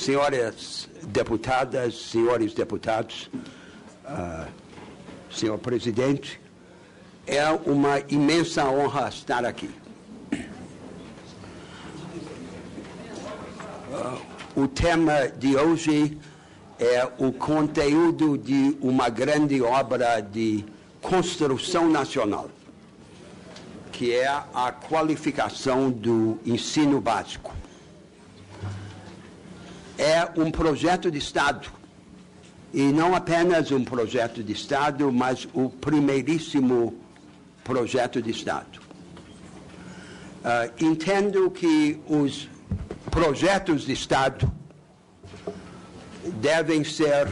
Senhoras deputadas, senhores deputados, senhor presidente, é uma imensa honra estar aqui. O tema de hoje é o conteúdo de uma grande obra de construção nacional, que é a qualificação do ensino básico. É um projeto de Estado, e não apenas um projeto de Estado, mas o primeiríssimo projeto de Estado. Entendo que os projetos de Estado devem ser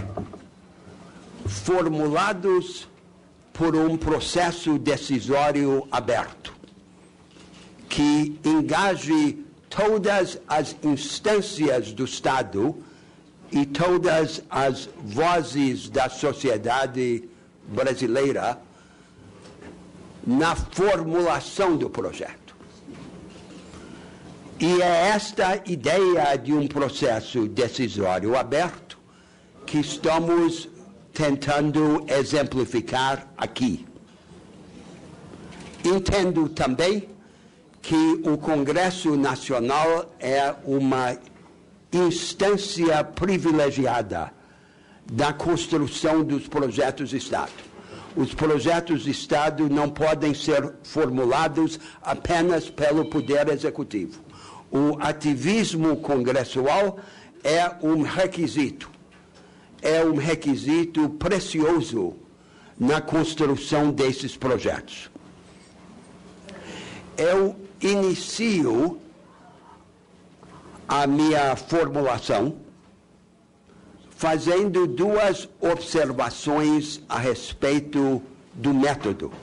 formulados por um processo decisório aberto, que engaje todas as instâncias do Estado e todas as vozes da sociedade brasileira na formulação do projeto. E é esta ideia de um processo decisório aberto que estamos tentando exemplificar aqui. Entendo também que o Congresso Nacional é uma instância privilegiada da construção dos projetos de Estado. Os projetos de Estado não podem ser formulados apenas pelo Poder Executivo. O ativismo congressual é um requisito precioso na construção desses projetos. Eu inicio a minha formulação fazendo duas observações a respeito do método,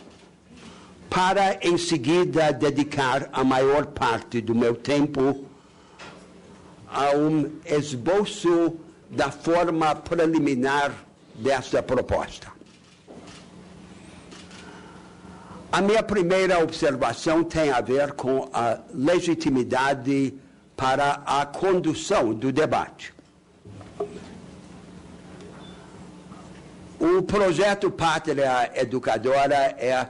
para em seguida dedicar a maior parte do meu tempo a um esboço da forma preliminar desta proposta. A minha primeira observação tem a ver com a legitimidade para a condução do debate. O projeto Pátria Educadora é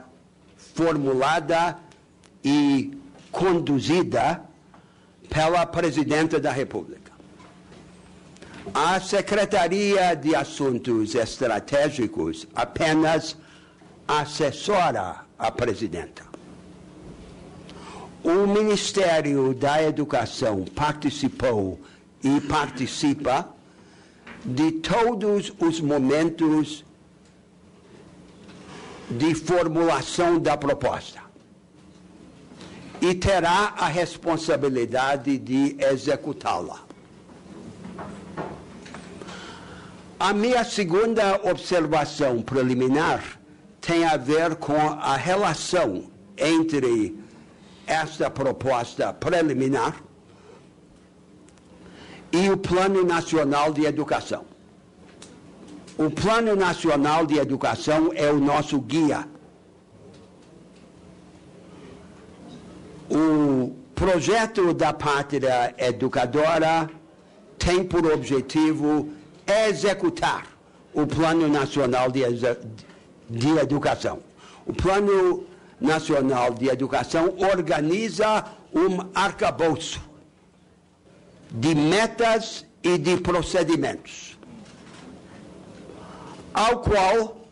formulada e conduzida pela Presidenta da República. A Secretaria de Assuntos Estratégicos apenas assessora a Presidenta. O Ministério da Educação participou e participa de todos os momentos de formulação da proposta e terá a responsabilidade de executá-la. A minha segunda observação preliminar tem a ver com a relação entre esta proposta preliminar e o Plano Nacional de Educação. O Plano Nacional de Educação é o nosso guia. O projeto da Pátria Educadora tem por objetivo executar o Plano Nacional de Educação. O Plano Nacional de Educação organiza um arcabouço de metas e de procedimentos, ao qual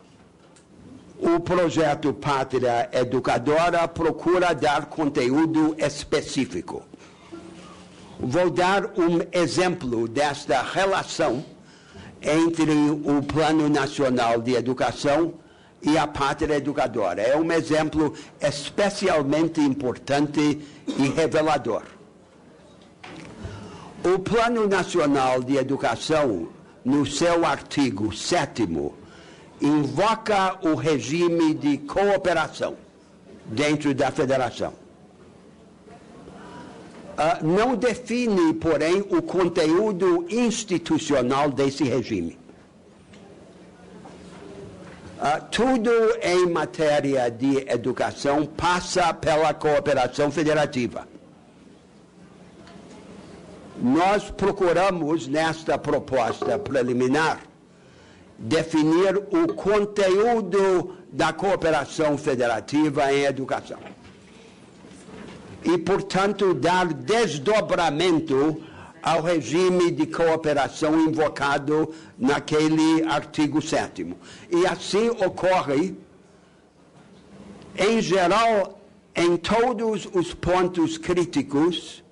o projeto Pátria Educadora procura dar conteúdo específico. Vou dar um exemplo desta relação entre o Plano Nacional de Educação e a Pátria Educadora. É um exemplo especialmente importante e revelador. O Plano Nacional de Educação, no seu artigo 7º, invoca o regime de cooperação dentro da Federação. Não define, porém, o conteúdo institucional desse regime. Tudo em matéria de educação passa pela cooperação federativa. nós procuramos, nesta proposta preliminar, definir o conteúdo da cooperação federativa em educação. E, portanto, dar desdobramento ao regime de cooperação invocado naquele artigo 7º. E assim ocorre, em geral, em todos os pontos críticos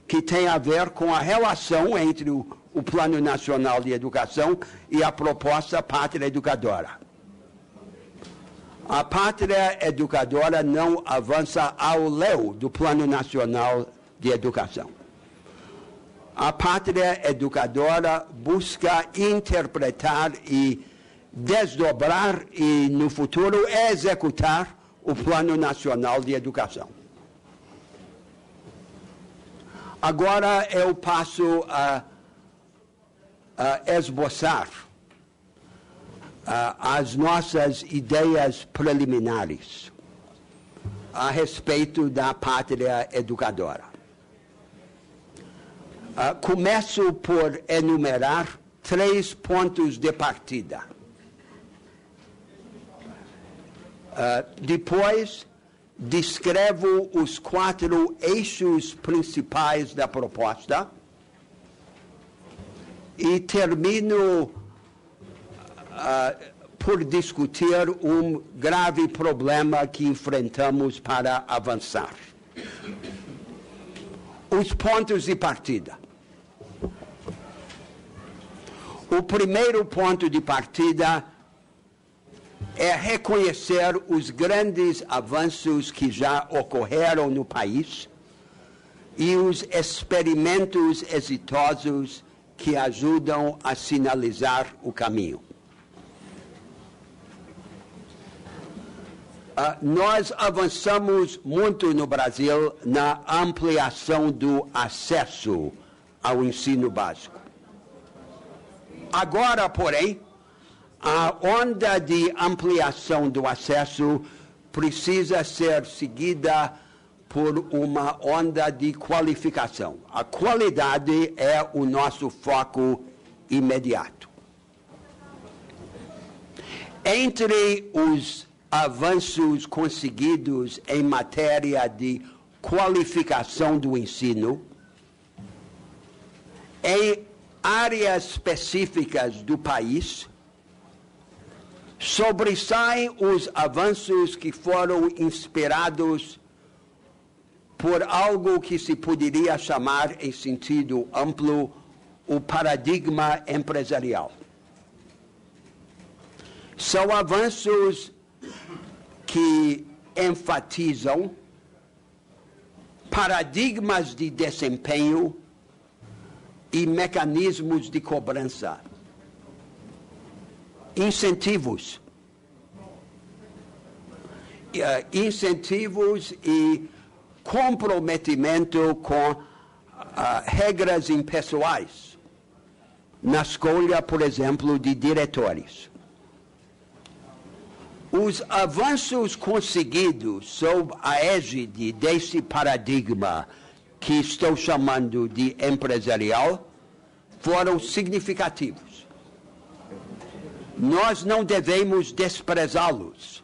que têm a ver com a relação entre o Plano Nacional de Educação e a proposta Pátria Educadora. A Pátria Educadora não avança ao léu do Plano Nacional de Educação. A Pátria Educadora busca interpretar e desdobrar e, no futuro, executar o Plano Nacional de Educação. Agora eu passo a esboçar as nossas ideias preliminares a respeito da Pátria Educadora. Começo por enumerar 3 pontos de partida. Depois, descrevo os 4 eixos principais da proposta e termino por discutir um grave problema que enfrentamos para avançar. Os pontos de partida. O primeiro ponto de partida é reconhecer os grandes avanços que já ocorreram no país e os experimentos exitosos que ajudam a sinalizar o caminho. Nós avançamos muito no Brasil na ampliação do acesso ao ensino básico. Agora, porém, a onda de ampliação do acesso precisa ser seguida por uma onda de qualificação. A qualidade é o nosso foco imediato. Entre os avanços conseguidos em matéria de qualificação do ensino, em áreas específicas do país, sobressaem os avanços que foram inspirados por algo que se poderia chamar, em sentido amplo, o paradigma empresarial. São avanços que enfatizam paradigmas de desempenho e mecanismos de cobrança, incentivos e comprometimento com regras impessoais na escolha, por exemplo, de diretores. Os avanços conseguidos sob a égide desse paradigma que estou chamando de empresarial foram significativos. Nós não devemos desprezá-los.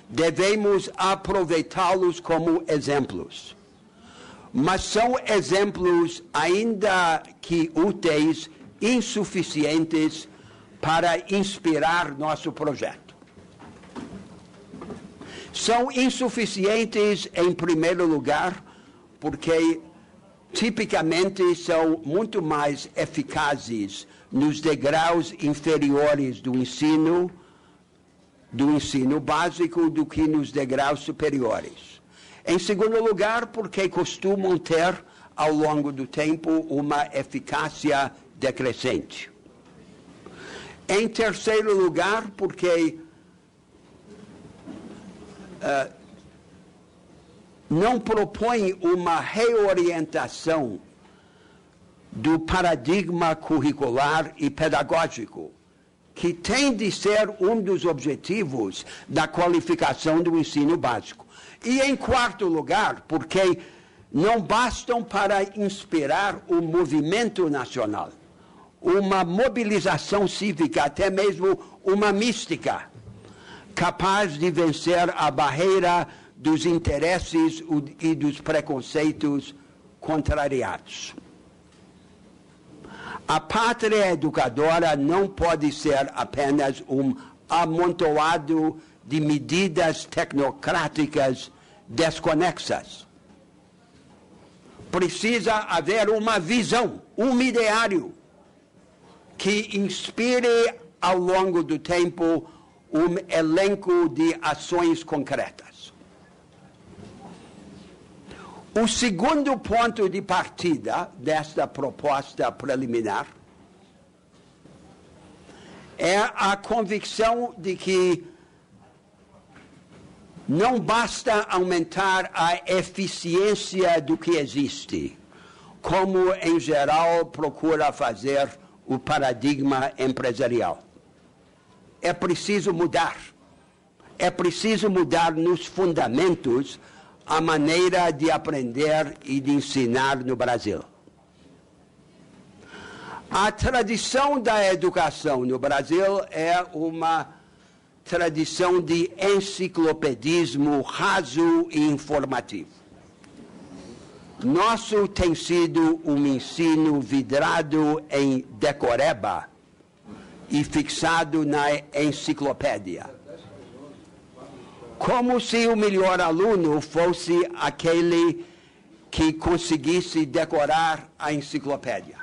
Devemos aproveitá-los como exemplos. Mas são exemplos, ainda que úteis, insuficientes para inspirar nosso projeto. São insuficientes, em primeiro lugar, porque tipicamente são muito mais eficazes nos degraus inferiores do ensino básico do que nos degraus superiores. Em segundo lugar, porque costumam ter, ao longo do tempo, uma eficácia decrescente. Em terceiro lugar, porque não propõe uma reorientação do paradigma curricular e pedagógico, que tem de ser um dos objetivos da qualificação do ensino básico. E, em quarto lugar, porque não bastam para inspirar o movimento nacional, uma mobilização cívica, até mesmo uma mística, capaz de vencer a barreira dos interesses e dos preconceitos contrariados. A pátria educadora não pode ser apenas um amontoado de medidas tecnocráticas desconexas. Precisa haver uma visão, um ideário, que inspire ao longo do tempo um elenco de ações concretas. O segundo ponto de partida desta proposta preliminar é a convicção de que não basta aumentar a eficiência do que existe, como em geral procura fazer o paradigma empresarial. É preciso mudar. É preciso mudar nos fundamentos a maneira de aprender e de ensinar no Brasil. A tradição da educação no Brasil é uma tradição de enciclopedismo raso e informativo. Nosso tem sido um ensino vidrado em decoreba e fixado na enciclopédia. Como se o melhor aluno fosse aquele que conseguisse decorar a enciclopédia.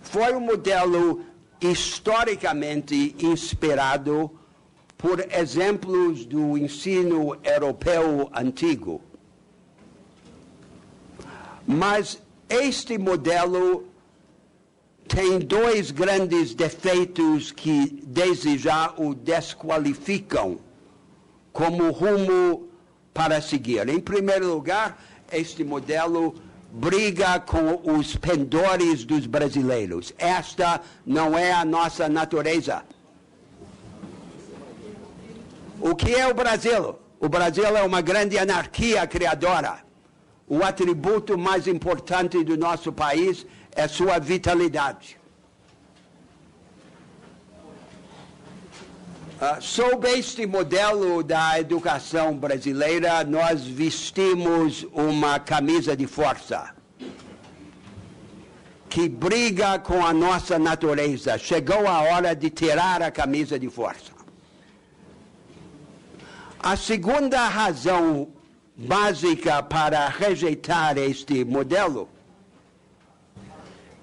Foi um modelo historicamente inspirado por exemplos do ensino europeu antigo. Mas este modelo tem dois grandes defeitos que, desde já, o desqualificam como rumo para seguir. Em primeiro lugar, este modelo briga com os pendores dos brasileiros. Esta não é a nossa natureza. O que é o Brasil? O Brasil é uma grande anarquia criadora. O atributo mais importante do nosso país é sua vitalidade. Sob este modelo da educação brasileira, nós vestimos uma camisa de força que briga com a nossa natureza. Chegou a hora de tirar a camisa de força. A segunda razão básica para rejeitar este modelo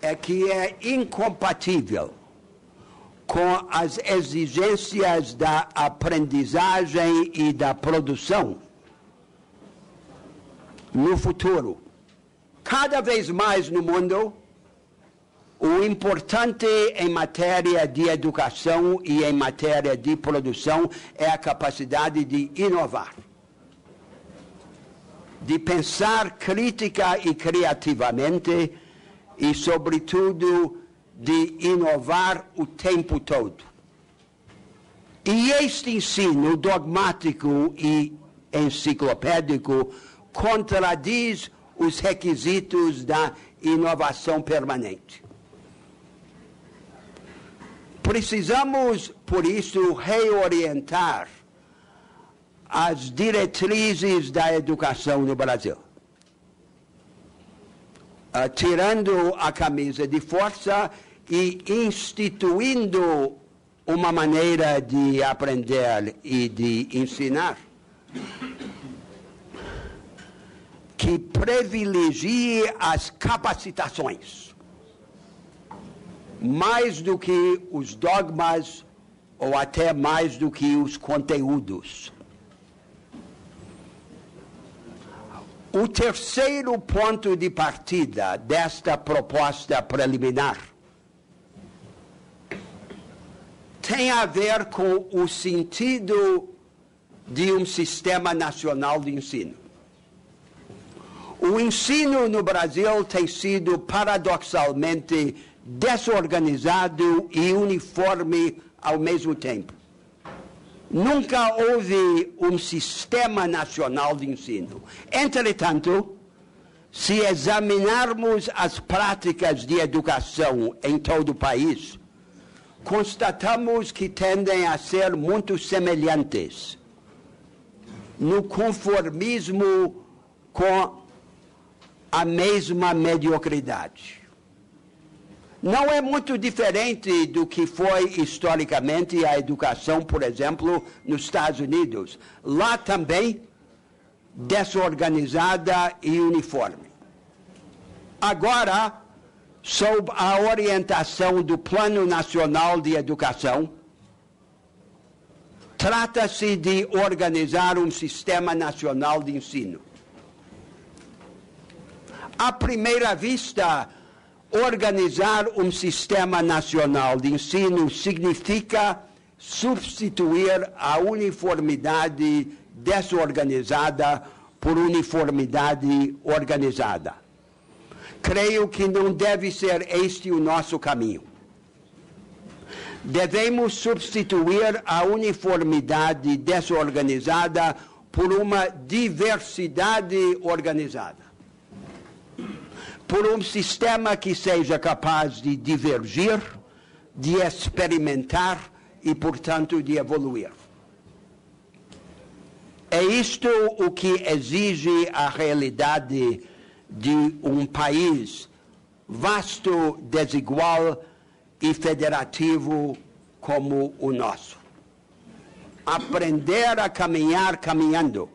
é que é incompatível com as exigências da aprendizagem e da produção no futuro. Cada vez mais no mundo, o importante em matéria de educação e em matéria de produção é a capacidade de inovar, de pensar crítica e criativamente e, sobretudo, de inovar o tempo todo. E este ensino dogmático e enciclopédico contradiz os requisitos da inovação permanente. Precisamos, por isso, reorientar as diretrizes da educação no Brasil, tirando a camisa de força e instituindo uma maneira de aprender e de ensinar que privilegie as capacitações mais do que os dogmas ou até mais do que os conteúdos. O terceiro ponto de partida desta proposta preliminar tem a ver com o sentido de um sistema nacional de ensino. O ensino no Brasil tem sido paradoxalmente desorganizado e uniforme ao mesmo tempo. Nunca houve um sistema nacional de ensino. Entretanto, se examinarmos as práticas de educação em todo o país, constatamos que tendem a ser muito semelhantes no conformismo com a mesma mediocridade. Não é muito diferente do que foi historicamente a educação, por exemplo, nos Estados Unidos. Lá também, desorganizada e uniforme. Agora, sob a orientação do Plano Nacional de Educação, trata-se de organizar um sistema nacional de ensino. À primeira vista, organizar um sistema nacional de ensino significa substituir a uniformidade desorganizada por uniformidade organizada. Creio que não deve ser este o nosso caminho. Devemos substituir a uniformidade desorganizada por uma diversidade organizada. Por um sistema que seja capaz de divergir, de experimentar e, portanto, de evoluir. É isto o que exige a realidade de um país vasto, desigual e federativo como o nosso. Aprender a caminhar caminhando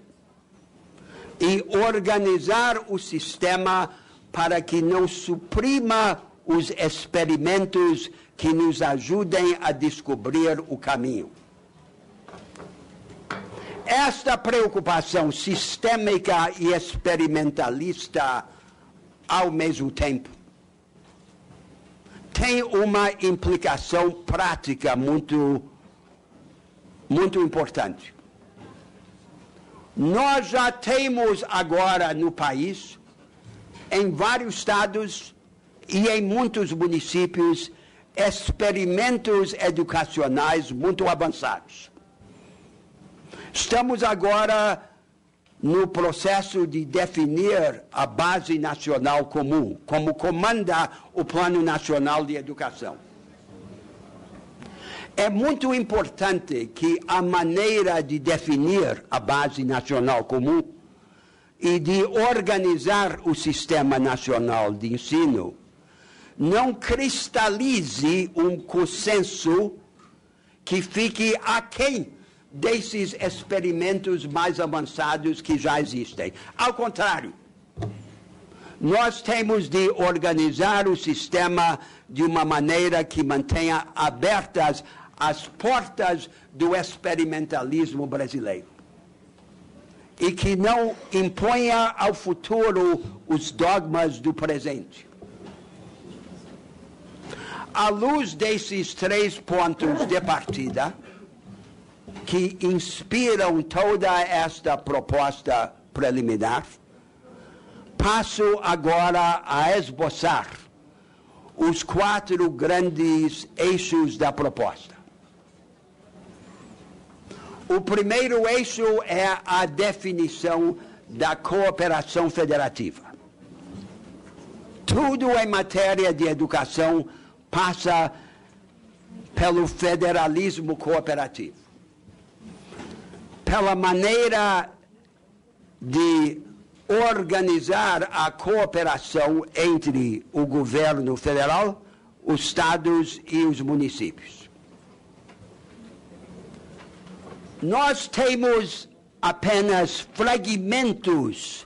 e organizar o sistema para que não suprima os experimentos que nos ajudem a descobrir o caminho. Esta preocupação sistêmica e experimentalista ao mesmo tempo tem uma implicação prática muito importante. Nós já temos agora no país, em vários estados e em muitos municípios, experimentos educacionais muito avançados. Estamos agora no processo de definir a base nacional comum, como comanda o Plano Nacional de Educação. É muito importante que a maneira de definir a base nacional comum e de organizar o Sistema Nacional de Ensino não cristalize um consenso que fique aquém desses experimentos mais avançados que já existem. Ao contrário, nós temos de organizar o sistema de uma maneira que mantenha abertas as portas do experimentalismo brasileiro e que não imponha ao futuro os dogmas do presente. À luz desses 3 pontos de partida, que inspiram toda esta proposta preliminar, passo agora a esboçar os 4 grandes eixos da proposta. O primeiro eixo é a definição da cooperação federativa. Tudo em matéria de educação passa pelo federalismo cooperativo, pela maneira de organizar a cooperação entre o governo federal, os estados e os municípios. Nós temos apenas fragmentos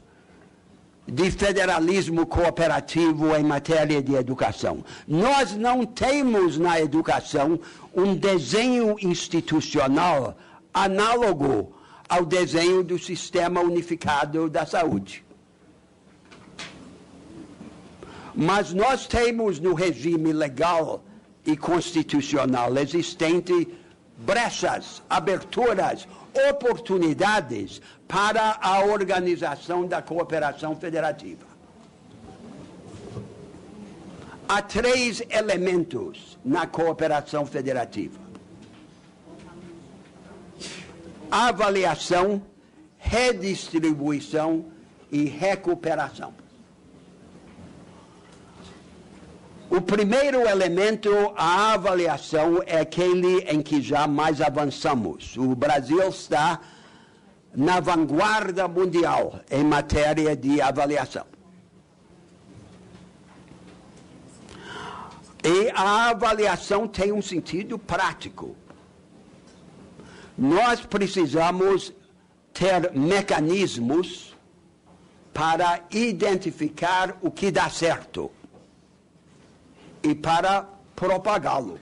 de federalismo cooperativo em matéria de educação. Nós não temos na educação um desenho institucional análogo ao desenho do Sistema Unificado da Saúde. Mas nós temos no regime legal e constitucional existente brechas, aberturas, oportunidades para a organização da cooperação federativa. Há 3 elementos na cooperação federativa. avaliação, redistribuição e recuperação. O primeiro elemento, a avaliação, é aquele em que já mais avançamos. O Brasil está na vanguarda mundial em matéria de avaliação. E a avaliação tem um sentido prático. Nós precisamos ter mecanismos para identificar o que dá certo e para propagá-lo.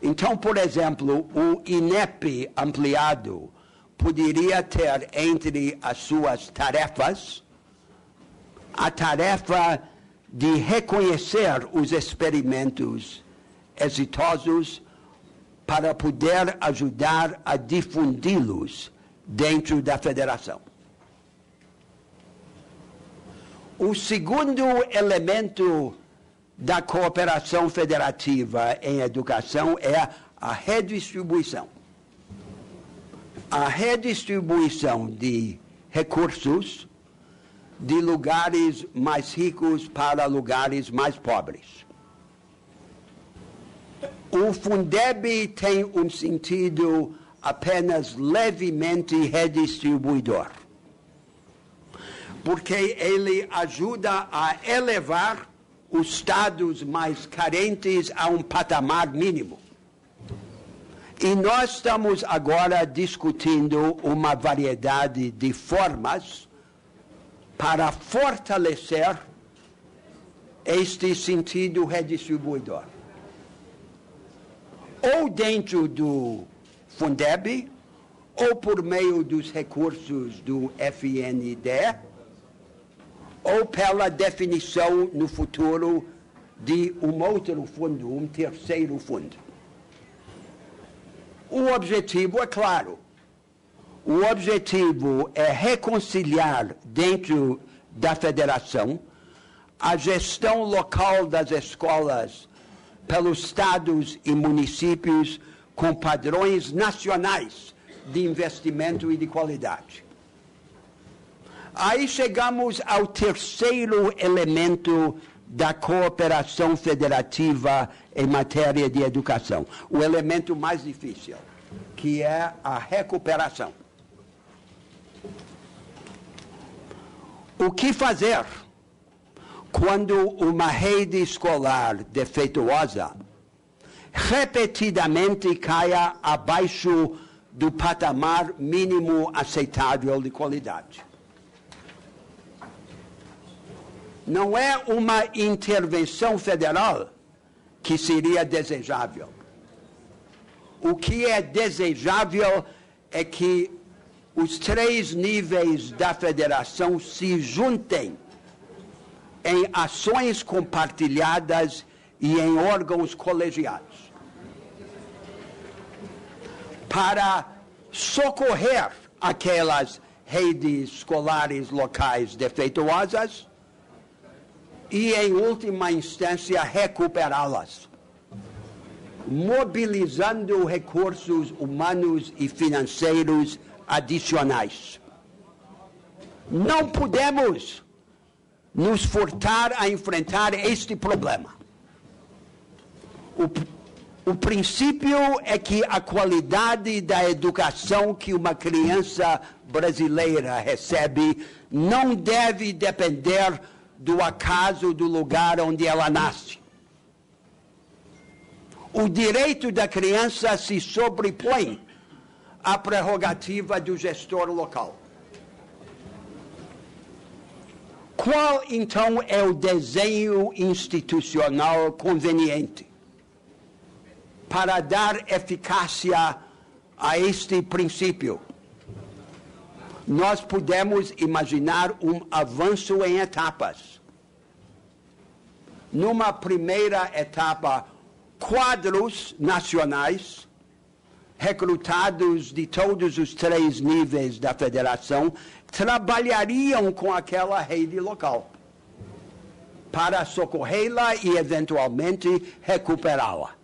Então, por exemplo, o INEP ampliado poderia ter entre as suas tarefas a tarefa de reconhecer os experimentos exitosos para poder ajudar a difundi-los dentro da federação. O segundo elemento da cooperação federativa em educação é a redistribuição. A redistribuição de recursos de lugares mais ricos para lugares mais pobres. O Fundeb tem um sentido apenas levemente redistribuidor, porque ele ajuda a elevar os estados mais carentes a um patamar mínimo. E nós estamos agora discutindo uma variedade de formas para fortalecer este sentido redistribuidor. Ou dentro do Fundeb, ou por meio dos recursos do FNDE, ou pela definição no futuro de um outro fundo, um terceiro fundo. O objetivo é claro. O objetivo é reconciliar dentro da federação a gestão local das escolas pelos estados e municípios com padrões nacionais de investimento e de qualidade. Aí chegamos ao terceiro elemento da cooperação federativa em matéria de educação, o elemento mais difícil, que é a recuperação. O que fazer quando uma rede escolar defeituosa repetidamente caia abaixo do patamar mínimo aceitável de qualidade? Não é uma intervenção federal que seria desejável. O que é desejável é que os três níveis da federação se juntem em ações compartilhadas e em órgãos colegiados para socorrer aquelas redes escolares locais defeituosas e, em última instância, recuperá-las, mobilizando recursos humanos e financeiros adicionais. Não podemos nos furtar a enfrentar este problema. O princípio é que a qualidade da educação que uma criança brasileira recebe não deve depender do acaso do lugar onde ela nasce. O direito da criança se sobrepõe à prerrogativa do gestor local. Qual, então, é o desenho institucional conveniente para dar eficácia a este princípio? Nós podemos imaginar um avanço em etapas. Numa primeira etapa, quadros nacionais, recrutados de todos os três níveis da federação, trabalhariam com aquela rede local para socorrê-la e, eventualmente, recuperá-la.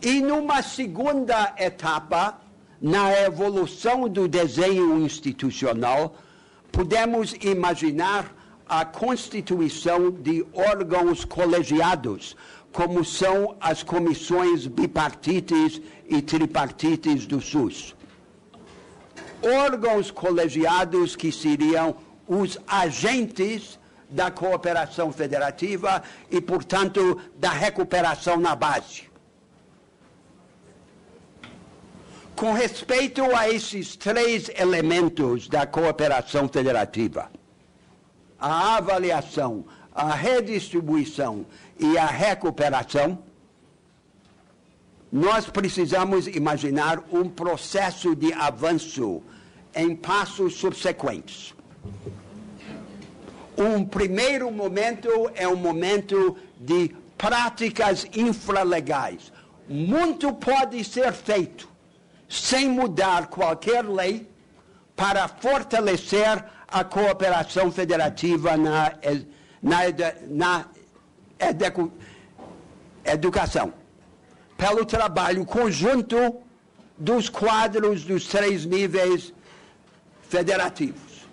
E numa segunda etapa, na evolução do desenho institucional, podemos imaginar a constituição de órgãos colegiados, como são as comissões bipartites e tripartites do SUS. Órgãos colegiados que seriam os agentes da cooperação federativa e, portanto, da recuperação na base. Com respeito a esses três elementos da cooperação federativa, a avaliação, a redistribuição e a recuperação, nós precisamos imaginar um processo de avanço em passos subsequentes. Um primeiro momento é um momento de práticas infralegais. Muito pode ser feito sem mudar qualquer lei para fortalecer a cooperação federativa na educação, pelo trabalho conjunto dos quadros dos três níveis federativos.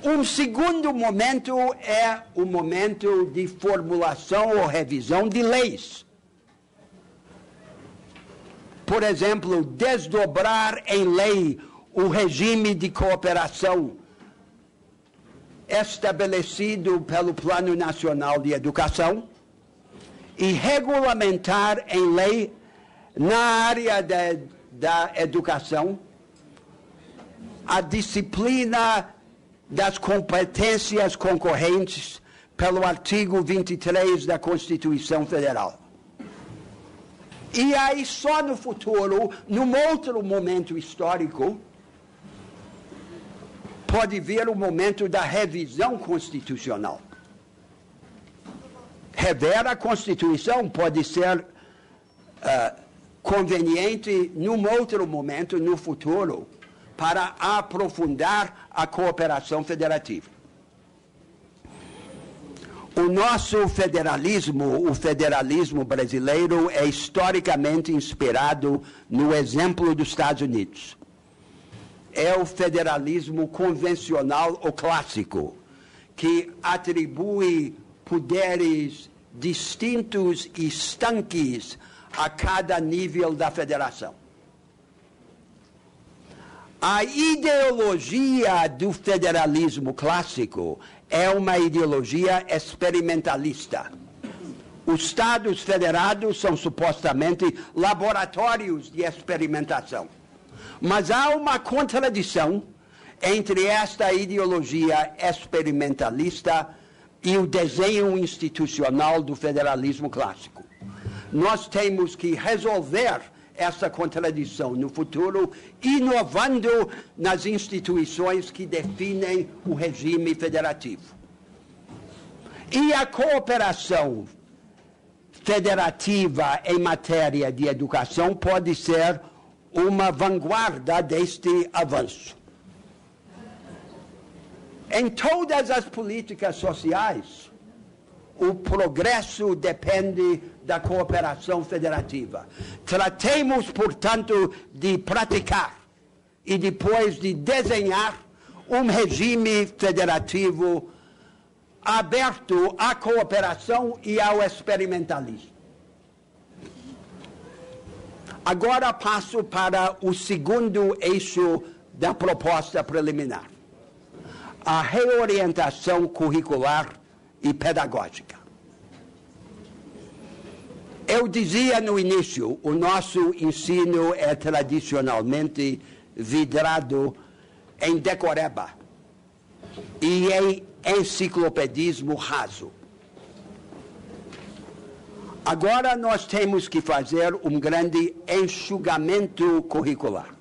Um segundo momento é o momento de formulação ou revisão de leis. Por exemplo, desdobrar em lei o regime de cooperação estabelecido pelo Plano Nacional de Educação e regulamentar em lei, na área da educação, a disciplina das competências concorrentes pelo artigo 23 da Constituição Federal. E aí, só no futuro, num outro momento histórico, pode vir o momento da revisão constitucional. Rever a Constituição pode ser conveniente num outro momento, no futuro, para aprofundar a cooperação federativa. O nosso federalismo, o federalismo brasileiro, é historicamente inspirado no exemplo dos Estados Unidos. É o federalismo convencional ou clássico, que atribui poderes distintos e estanques a cada nível da federação. A ideologia do federalismo clássico é uma ideologia experimentalista. Os Estados federados são supostamente laboratórios de experimentação. Mas há uma contradição entre esta ideologia experimentalista e o desenho institucional do federalismo clássico. Nós temos que resolver essa contradição no futuro, inovando nas instituições que definem o regime federativo. E a cooperação federativa em matéria de educação pode ser uma vanguarda deste avanço. Em todas as políticas sociais, o progresso depende da cooperação federativa. Tratemos, portanto, de praticar e depois de desenhar um regime federativo aberto à cooperação e ao experimentalismo. Agora passo para o segundo eixo da proposta preliminar: a reorientação curricular e pedagógica. Eu dizia no início, o nosso ensino é tradicionalmente vidrado em decoreba e em enciclopedismo raso. Agora nós temos que fazer um grande enxugamento curricular.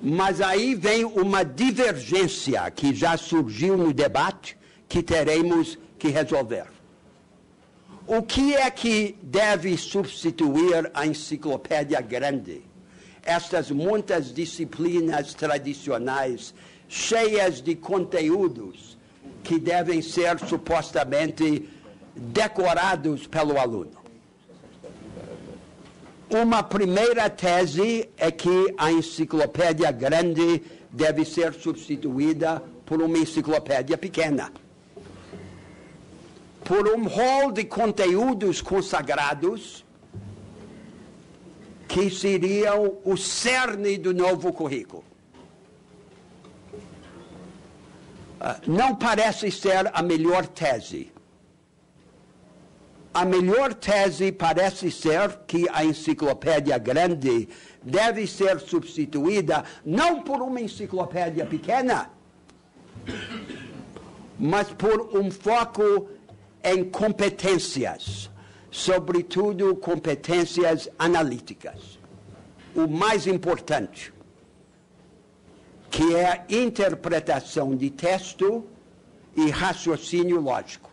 Mas aí vem uma divergência que já surgiu no debate que teremos que resolver. O que é que deve substituir a enciclopédia grande? Estas muitas disciplinas tradicionais, cheias de conteúdos que devem ser supostamente decorados pelo aluno. Uma primeira tese é que a enciclopédia grande deve ser substituída por uma enciclopédia pequena, por um rol de conteúdos consagrados que seriam o cerne do novo currículo. Não parece ser a melhor tese. A melhor tese parece ser que a enciclopédia grande deve ser substituída não por uma enciclopédia pequena, mas por um foco em competências, sobretudo competências analíticas. O mais importante, que é a interpretação de texto e raciocínio lógico.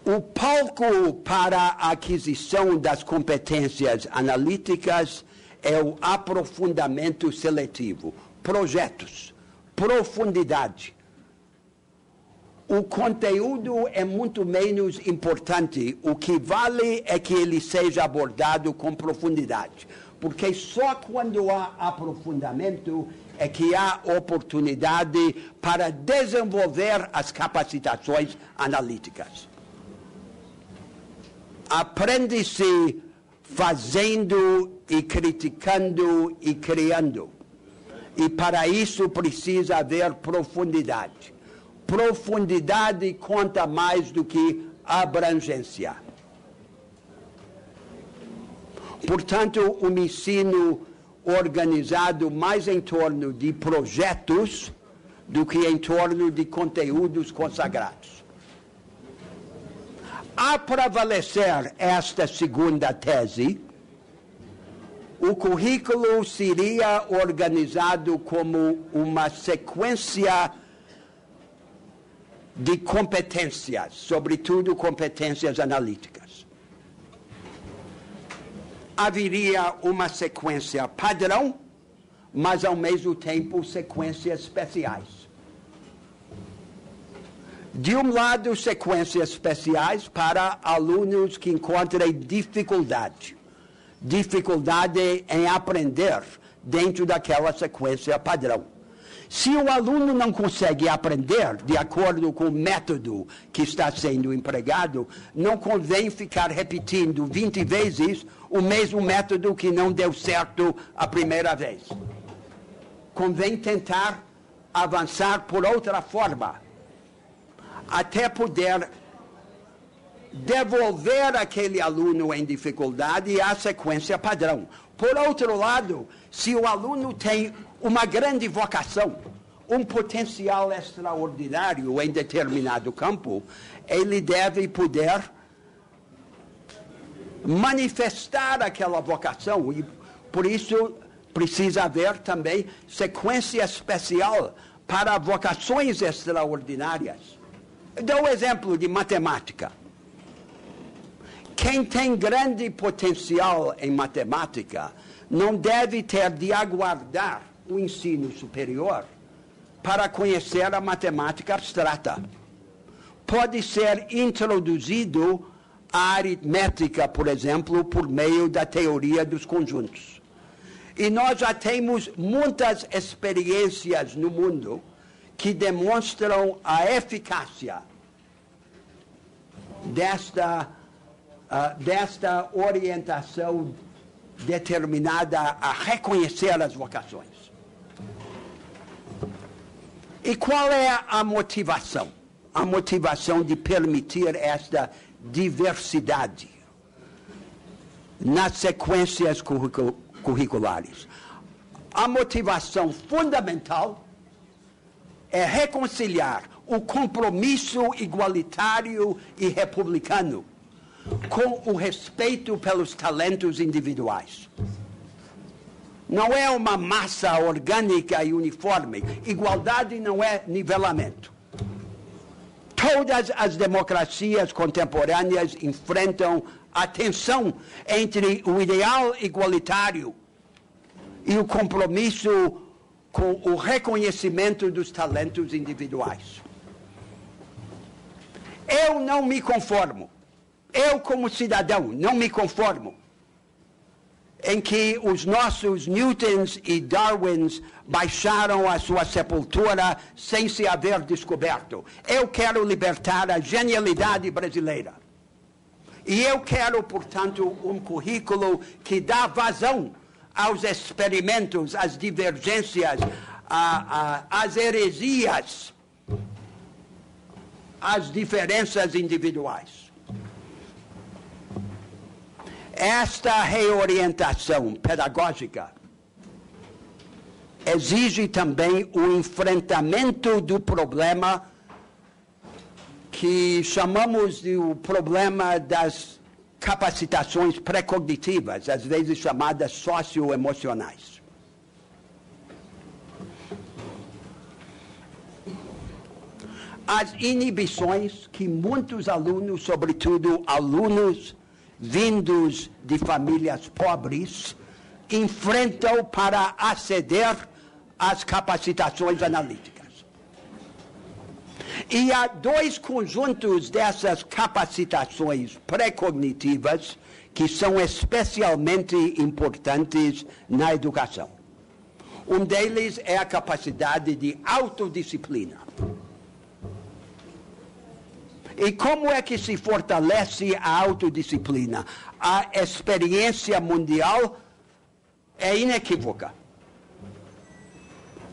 O palco para a aquisição das competências analíticas é o aprofundamento seletivo, projetos, profundidade. O conteúdo é muito menos importante, o que vale é que ele seja abordado com profundidade, porque só quando há aprofundamento é que há oportunidade para desenvolver as capacitações analíticas. Aprende-se fazendo e criticando e criando. E para isso precisa haver profundidade. Profundidade conta mais do que abrangência. Portanto, um ensino organizado mais em torno de projetos do que em torno de conteúdos consagrados. A prevalecer esta segunda tese, o currículo seria organizado como uma sequência de competências, sobretudo competências analíticas. Haveria uma sequência padrão, mas ao mesmo tempo sequências especiais. De um lado, sequências especiais para alunos que encontrem dificuldade em aprender dentro daquela sequência padrão. Se o aluno não consegue aprender de acordo com o método que está sendo empregado, não convém ficar repetindo 20 vezes o mesmo método que não deu certo a primeira vez. Convém tentar avançar por outra forma, até poder devolver aquele aluno em dificuldade à sequência padrão. Por outro lado, se o aluno tem uma grande vocação, um potencial extraordinário em determinado campo, ele deve poder manifestar aquela vocação e, por isso, precisa haver também sequência especial para vocações extraordinárias. Dou um exemplo de matemática. Quem tem grande potencial em matemática não deve ter de aguardar o ensino superior para conhecer a matemática abstrata. Pode ser introduzido a aritmética, por exemplo, por meio da teoria dos conjuntos. E nós já temos muitas experiências no mundo que demonstram a eficácia desta orientação determinada a reconhecer as vocações. E qual é a motivação? A motivação de permitir esta diversidade nas sequências curriculares. A motivação fundamental é reconciliar o compromisso igualitário e republicano com o respeito pelos talentos individuais. Não é uma massa orgânica e uniforme. Igualdade não é nivelamento. Todas as democracias contemporâneas enfrentam a tensão entre o ideal igualitário e o compromisso com o reconhecimento dos talentos individuais. Eu não me conformo. Eu, como cidadão, não me conformo em que os nossos Newtons e Darwins baixaram a sua sepultura sem se haver descoberto. Eu quero libertar a genialidade brasileira. E eu quero, portanto, um currículo que dá vazão aos experimentos, às divergências, às heresias, às diferenças individuais. Esta reorientação pedagógica exige também o enfrentamento do problema que chamamos de o problema das capacitações pré-cognitivas, às vezes chamadas socioemocionais. As inibições que muitos alunos, sobretudo alunos vindos de famílias pobres, enfrentam para aceder às capacitações analíticas. E há dois conjuntos dessas capacitações pré-cognitivas que são especialmente importantes na educação. Um deles é a capacidade de autodisciplina. E como é que se fortalece a autodisciplina? A experiência mundial é inequívoca.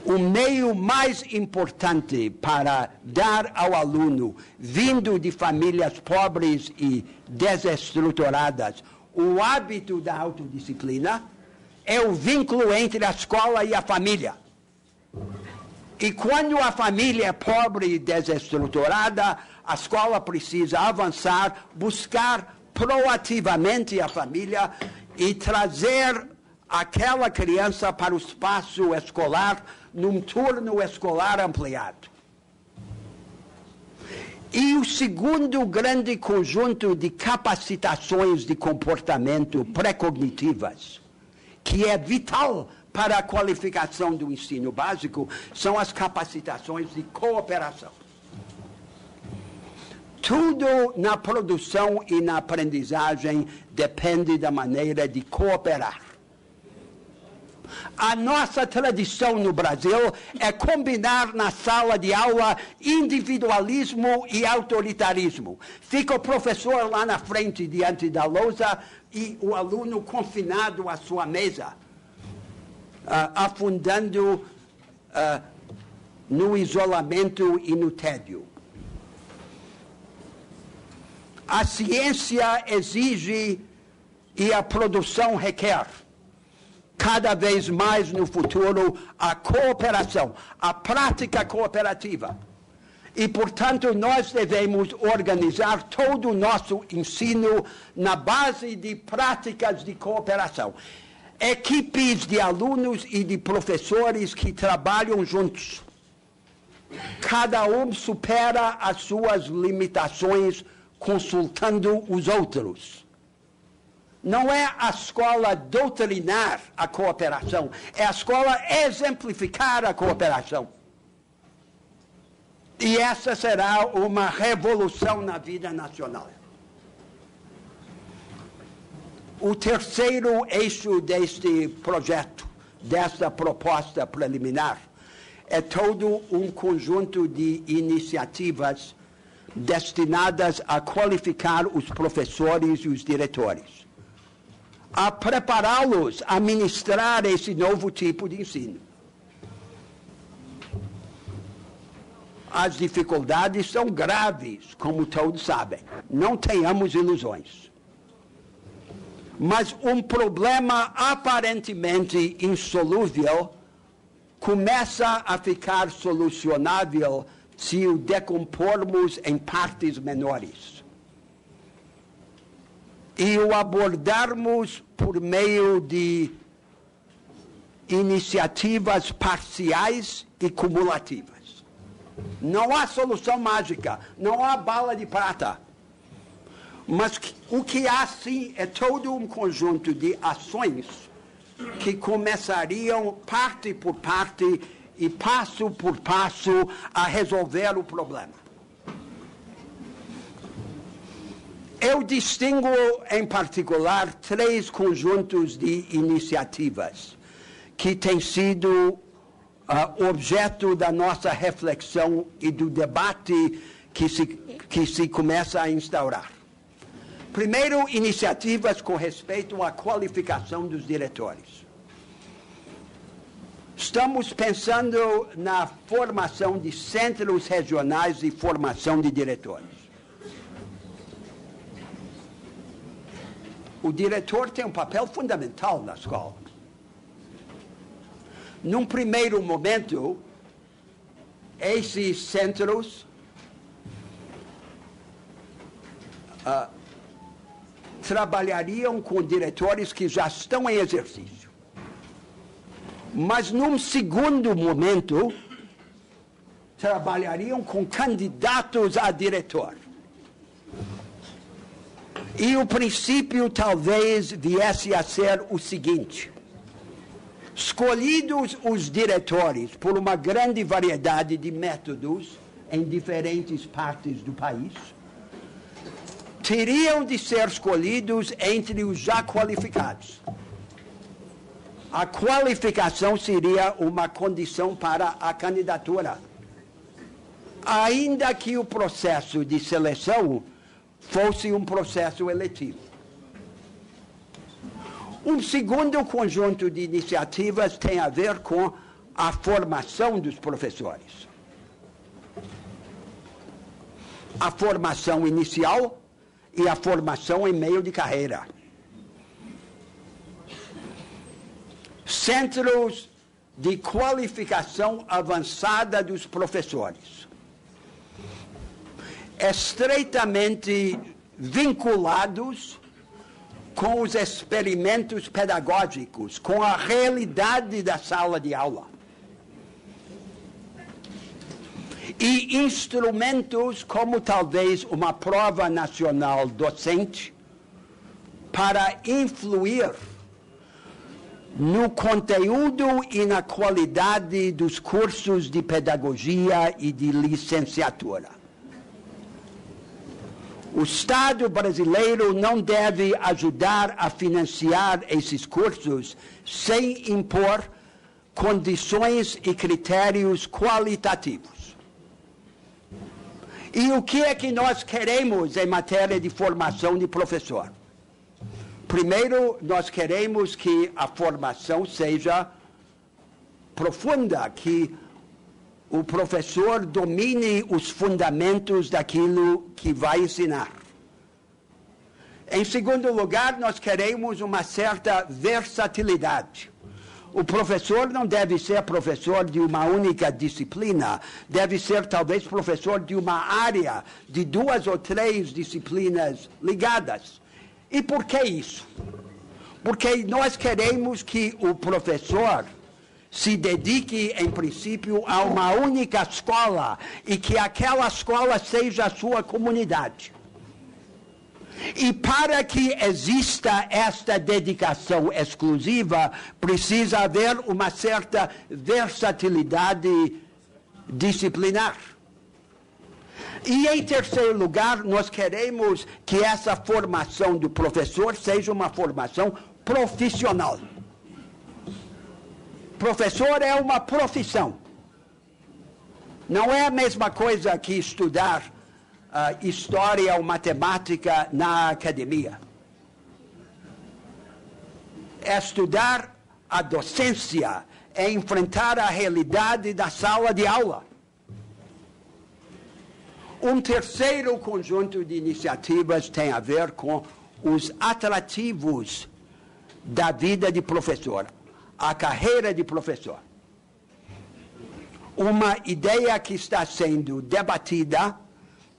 O meio mais importante para dar ao aluno, vindo de famílias pobres e desestruturadas, o hábito da autodisciplina é o vínculo entre a escola e a família. E quando a família é pobre e desestruturada, a escola precisa avançar, buscar proativamente a família e trazer aquela criança para o espaço escolar num turno escolar ampliado. E o segundo grande conjunto de capacitações de comportamento pré-cognitivas, que é vital para a qualificação do ensino básico, são as capacitações de cooperação. Tudo na produção e na aprendizagem depende da maneira de cooperar. A nossa tradição no Brasil é combinar na sala de aula individualismo e autoritarismo. Fica o professor lá na frente, diante da lousa, e o aluno confinado à sua mesa, afundando no isolamento e no tédio. A ciência exige e a produção requer, cada vez mais no futuro, a cooperação, a prática cooperativa. E, portanto, nós devemos organizar todo o nosso ensino na base de práticas de cooperação. Equipes de alunos e de professores que trabalham juntos. Cada um supera as suas limitações consultando os outros. Não é a escola doutrinar a cooperação, é a escola exemplificar a cooperação. E essa será uma revolução na vida nacional. O terceiro eixo deste projeto, desta proposta preliminar, é todo um conjunto de iniciativas destinadas a qualificar os professores e os diretores, a prepará-los a ministrar esse novo tipo de ensino. As dificuldades são graves, como todos sabem. Não tenhamos ilusões. Mas um problema aparentemente insolúvel começa a ficar solucionável se o decompormos em partes menores e o abordarmos por meio de iniciativas parciais e cumulativas. Não há solução mágica, não há bala de prata. Mas o que há sim é todo um conjunto de ações que começariam parte por parte e passo por passo a resolver o problema. Eu distingo, em particular, 3 conjuntos de iniciativas que têm sido objeto da nossa reflexão e do debate que se começa a instaurar. Primeiro, iniciativas com respeito à qualificação dos diretores. Estamos pensando na formação de centros regionais de formação de diretores. O diretor tem um papel fundamental na escola. Num primeiro momento, esses centros trabalhariam com diretores que já estão em exercício. Mas, num segundo momento, trabalhariam com candidatos a diretor. E o princípio talvez viesse a ser o seguinte: escolhidos os diretores por uma grande variedade de métodos em diferentes partes do país, teriam de ser escolhidos entre os já qualificados. A qualificação seria uma condição para a candidatura, ainda que o processo de seleção fosse um processo eletivo. Um segundo conjunto de iniciativas tem a ver com a formação dos professores. A formação inicial e a formação em meio de carreira. Centros de qualificação avançada dos professores, estreitamente vinculados com os experimentos pedagógicos, com a realidade da sala de aula. E instrumentos como talvez uma prova nacional docente para influir no conteúdo e na qualidade dos cursos de pedagogia e de licenciatura. O Estado brasileiro não deve ajudar a financiar esses cursos sem impor condições e critérios qualitativos. E o que é que nós queremos em matéria de formação de professor? Primeiro, nós queremos que a formação seja profunda, que o professor domine os fundamentos daquilo que vai ensinar. Em segundo lugar, nós queremos uma certa versatilidade. O professor não deve ser professor de uma única disciplina, deve ser talvez professor de uma área, de 2 ou 3 disciplinas ligadas. E por que isso? Porque nós queremos que o professor se dedique, em princípio, a uma única escola e que aquela escola seja a sua comunidade. E para que exista esta dedicação exclusiva, precisa haver uma certa versatilidade disciplinar. E, em terceiro lugar, nós queremos que essa formação do professor seja uma formação profissional. Professor é uma profissão. Não é a mesma coisa que estudar história ou matemática na academia. É estudar a docência, é enfrentar a realidade da sala de aula. Um terceiro conjunto de iniciativas tem a ver com os atrativos da vida de professor, a carreira de professor. Uma ideia que está sendo debatida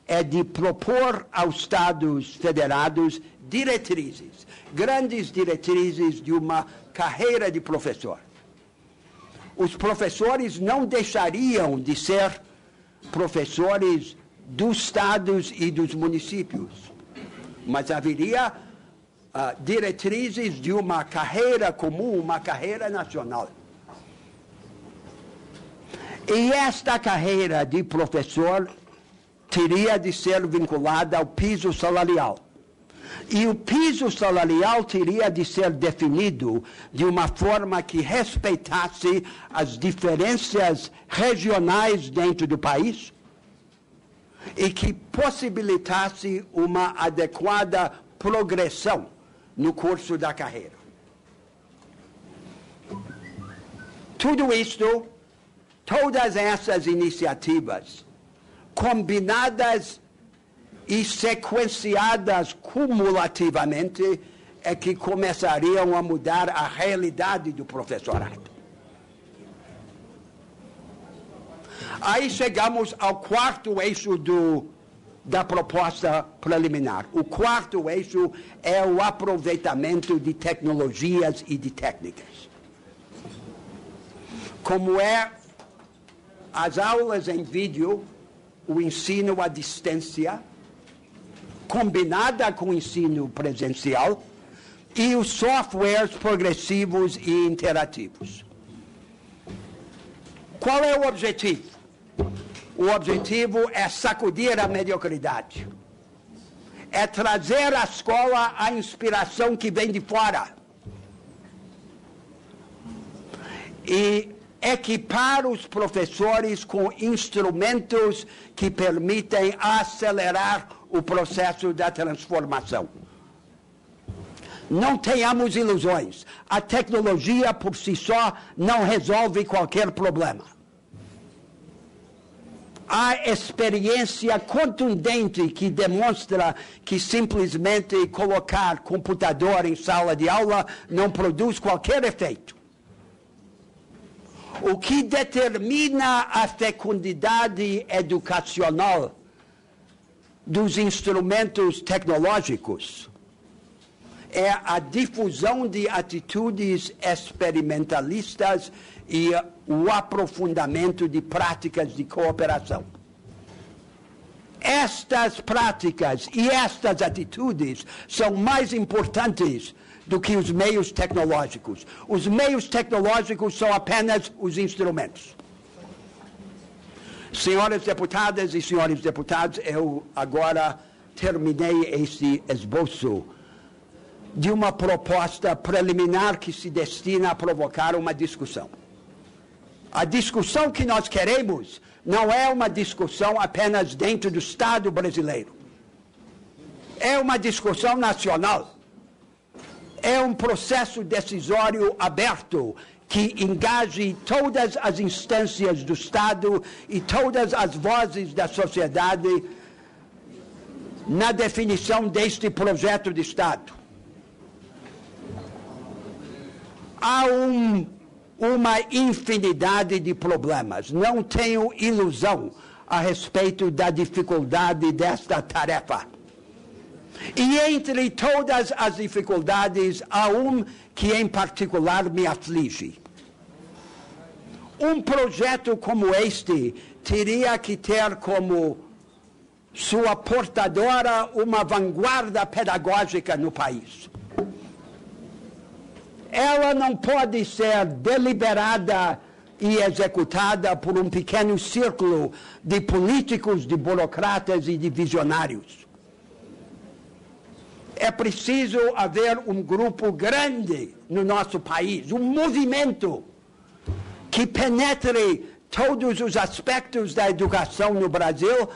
é de propor aos Estados federados diretrizes, grandes diretrizes de uma carreira de professor. Os professores não deixariam de ser professores dos estados e dos municípios, mas haveria diretrizes de uma carreira comum, uma carreira nacional. E esta carreira de professor teria de ser vinculada ao piso salarial. E o piso salarial teria de ser definido de uma forma que respeitasse as diferenças regionais dentro do país e que possibilitasse uma adequada progressão no curso da carreira. Tudo isto, todas essas iniciativas, combinadas e sequenciadas cumulativamente, é que começariam a mudar a realidade do professorado. Aí chegamos ao quarto eixo da proposta preliminar. O quarto eixo é o aproveitamento de tecnologias e de técnicas. Como é as aulas em vídeo, o ensino à distância, combinada com o ensino presencial, e os softwares progressivos e interativos. Qual é o objetivo? O objetivo é sacudir a mediocridade. É trazer à escola a inspiração que vem de fora. E equipar os professores com instrumentos que permitem acelerar o processo da transformação. Não tenhamos ilusões. A tecnologia por si só não resolve qualquer problema. Há experiência contundente que demonstra que simplesmente colocar computador em sala de aula não produz qualquer efeito. O que determina a fecundidade educacional dos instrumentos tecnológicos é a difusão de atitudes experimentalistas e o aprofundamento de práticas de cooperação. Estas práticas e estas atitudes são mais importantes do que os meios tecnológicos. Os meios tecnológicos são apenas os instrumentos. Senhoras deputadas e senhores deputados, eu agora terminei este esboço de uma proposta preliminar que se destina a provocar uma discussão. A discussão que nós queremos não é uma discussão apenas dentro do Estado brasileiro. É uma discussão nacional. É um processo decisório aberto que engaje todas as instâncias do Estado e todas as vozes da sociedade na definição deste projeto de Estado. Há uma infinidade de problemas. Não tenho ilusão a respeito da dificuldade desta tarefa. E entre todas as dificuldades, há que em particular me aflige. Um projeto como este teria que ter como sua portadora uma vanguarda pedagógica no país. Ela não pode ser deliberada e executada por um pequeno círculo de políticos, de burocratas e de visionários. É preciso haver um grupo grande no nosso país, um movimento que penetre todos os aspectos da educação no Brasil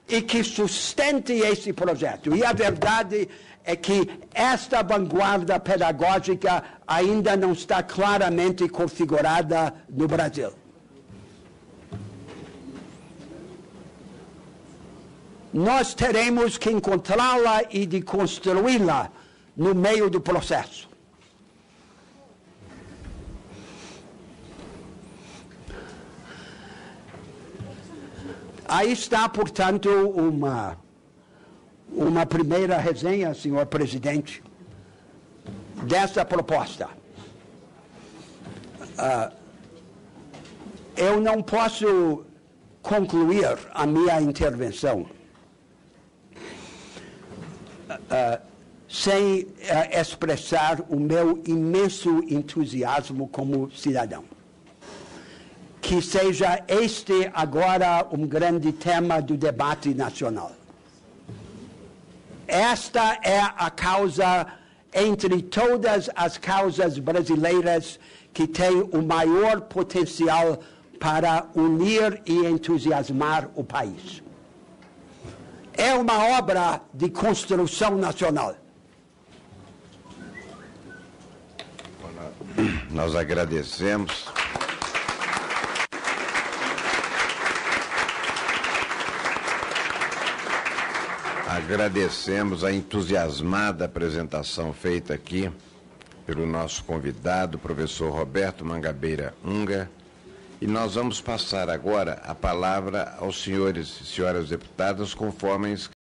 e que sustente esse projeto. E a verdade é que esta vanguarda pedagógica ainda não está claramente configurada no Brasil. Nós teremos que encontrá-la e de construí-la no meio do processo. Aí está, portanto, uma primeira resenha, senhor presidente, dessa proposta. Eu não posso concluir a minha intervenção sem expressar o meu imenso entusiasmo como cidadão. Que seja este agora um grande tema do debate nacional. Esta é a causa, entre todas as causas brasileiras, que tem o maior potencial para unir e entusiasmar o país. É uma obra de construção nacional. Nós agradecemos. Agradecemos a entusiasmada apresentação feita aqui pelo nosso convidado, professor Roberto Mangabeira Unga. E nós vamos passar agora a palavra aos senhores e senhoras deputadas, conforme